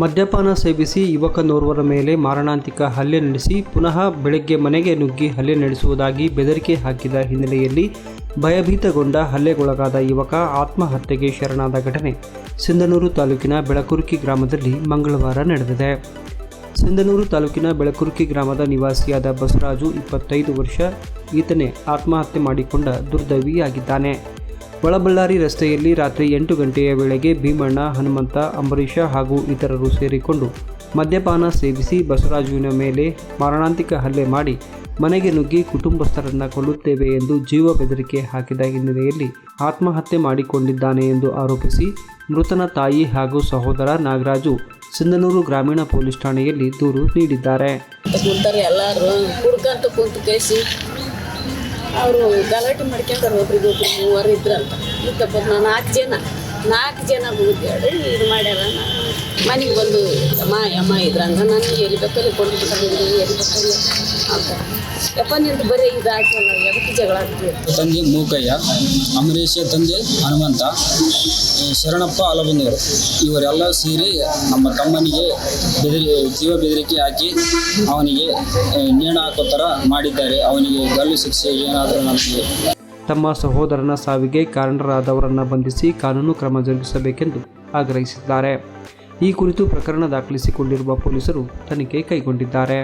ಮದ್ಯಪಾನ ಸೇವಿಸಿ ಯುವಕನೋರ್ವರ ಮೇಲೆ ಮಾರಣಾಂತಿಕ ಹಲ್ಲೆ ನಡೆಸಿ ಪುನಃ ಬೆಳಗ್ಗೆ ಮನೆಗೆ ನುಗ್ಗಿ ಹಲ್ಲೆ ನಡೆಸುವುದಾಗಿ ಬೆದರಿಕೆ ಹಾಕಿದ ಹಿನ್ನೆಲೆಯಲ್ಲಿ ಭಯಭೀತಗೊಂಡ ಹಲ್ಲೆಗೊಳಗಾದ ಯುವಕ ಆತ್ಮಹತ್ಯೆಗೆ ಶರಣಾದ ಘಟನೆ ಸಿಂಧನೂರು ತಾಲೂಕಿನ ಬೆಳಕುರ್ಕಿ ಗ್ರಾಮದಲ್ಲಿ ಮಂಗಳವಾರ ನಡೆದಿದೆ. ಸಿಂಧನೂರು ತಾಲೂಕಿನ ಬೆಳಕುರ್ಕಿ ಗ್ರಾಮದ ನಿವಾಸಿಯಾದ ಬಸವರಾಜು 25 ವರ್ಷ ಈತನೇ ಆತ್ಮಹತ್ಯೆ ಮಾಡಿಕೊಂಡ ದುರ್ದೈವಿಯಾಗಿದ್ದಾನೆ. ಒಳಬಳ್ಳಾರಿ ರಸ್ತೆಯಲ್ಲಿ ರಾತ್ರಿ 8 ಗಂಟೆಯ ವೇಳೆಗೆ ಭೀಮಣ್ಣ, ಹನುಮಂತ, ಅಂಬರೀಷ ಹಾಗೂ ಇತರರು ಸೇರಿಕೊಂಡು ಮದ್ಯಪಾನ ಸೇವಿಸಿ ಬಸವರಾಜುವಿನ ಮೇಲೆ ಮಾರಣಾಂತಿಕ ಹಲ್ಲೆ ಮಾಡಿ ಮನೆಗೆ ನುಗ್ಗಿ ಕುಟುಂಬಸ್ಥರನ್ನು ಕೊಲ್ಲುತ್ತೇವೆ ಎಂದು ಜೀವ ಬೆದರಿಕೆ ಹಾಕಿದ ಹಿನ್ನೆಲೆಯಲ್ಲಿ ಆತ್ಮಹತ್ಯೆ ಮಾಡಿಕೊಂಡಿದ್ದಾನೆ ಎಂದು ಆರೋಪಿಸಿ ಮೃತನ ತಾಯಿ ಹಾಗೂ ಸಹೋದರ ನಾಗರಾಜು ಸಿಂಧನೂರು ಗ್ರಾಮೀಣ ಪೊಲೀಸ್ ಠಾಣೆಯಲ್ಲಿ ದೂರು ನೀಡಿದ್ದಾರೆ. ಎಲ್ಲರೂ ಕುಡ್ಕಂತ ಕುಂತು ಕೇಸಿ ಅವರು ಗಲಾಟೆ ಮಾಡ್ಕೊಂಡ್ರೆ ಒಬ್ರಿಗೆ ಮೂವರು ಇದ್ರಂತ ಇತ್ತಪ್ಪ. 4 ಜನ ಮುಗಿದ್ಯಾಡಿ ಇದು ಮಾಡ್ಯಾರ. ಮನೆಗೆ ಬಂದು ಅಮ್ಮ ಇದ್ರಂಗ ನಾನು ಎಲ್ಲಿ ಬೇಕಲ್ಲಿ ಕೊಂಡು ಬಿಟ್ಟಿದ್ದೀನಿ, ಎಲ್ಲಿ ಬೇಕಲ್ಲಿ ಅಂತ ಯಪ್ಪ ನಿಂದು ಬರೀ ಇದಾಗ್ತಲ್ಲ, ಎದಕ್ಕೆ ಜಗಳ ಆಗ್ತದೆ. ತಂದೆ ಮೂಕಯ್ಯ, ಅಂಬರೀಷ ತಂದೆ ಹನುಮಂತ, ಶರಣಪ್ಪ ಅಲಬಂದವರು ಇವರೆಲ್ಲ ಸೇರಿ ನಮ್ಮ ತಮ್ಮನಿಗೆ ಜೀವ ಬೆದರಿಕೆ ಹಾಕಿ ಅವನಿಗೆ ನೇಣು ಹಾಕೋ ಥರ ಮಾಡಿದ್ದಾರೆ. ಅವನಿಗೆ ಗಲ್ಲು ಶಿಕ್ಷೆ ಏನಾದರೂ ನಮಗೆ. ತಮ್ಮ ಸಹೋದರನ ಸಾವಿಗೆ ಕಾರಣರಾದವರನ್ನು ಬಂಧಿಸಿ ಕಾನೂನು ಕ್ರಮ ಜರುಗಿಸಬೇಕೆಂದು ಆಗ್ರಹಿಸಿದ್ದಾರೆ. ಈ ಕುರಿತು ಪ್ರಕರಣ ದಾಖಲಿಸಿಕೊಂಡಿರುವ ಪೊಲೀಸರು ತನಿಖೆ ಕೈಗೊಂಡಿದ್ದಾರೆ.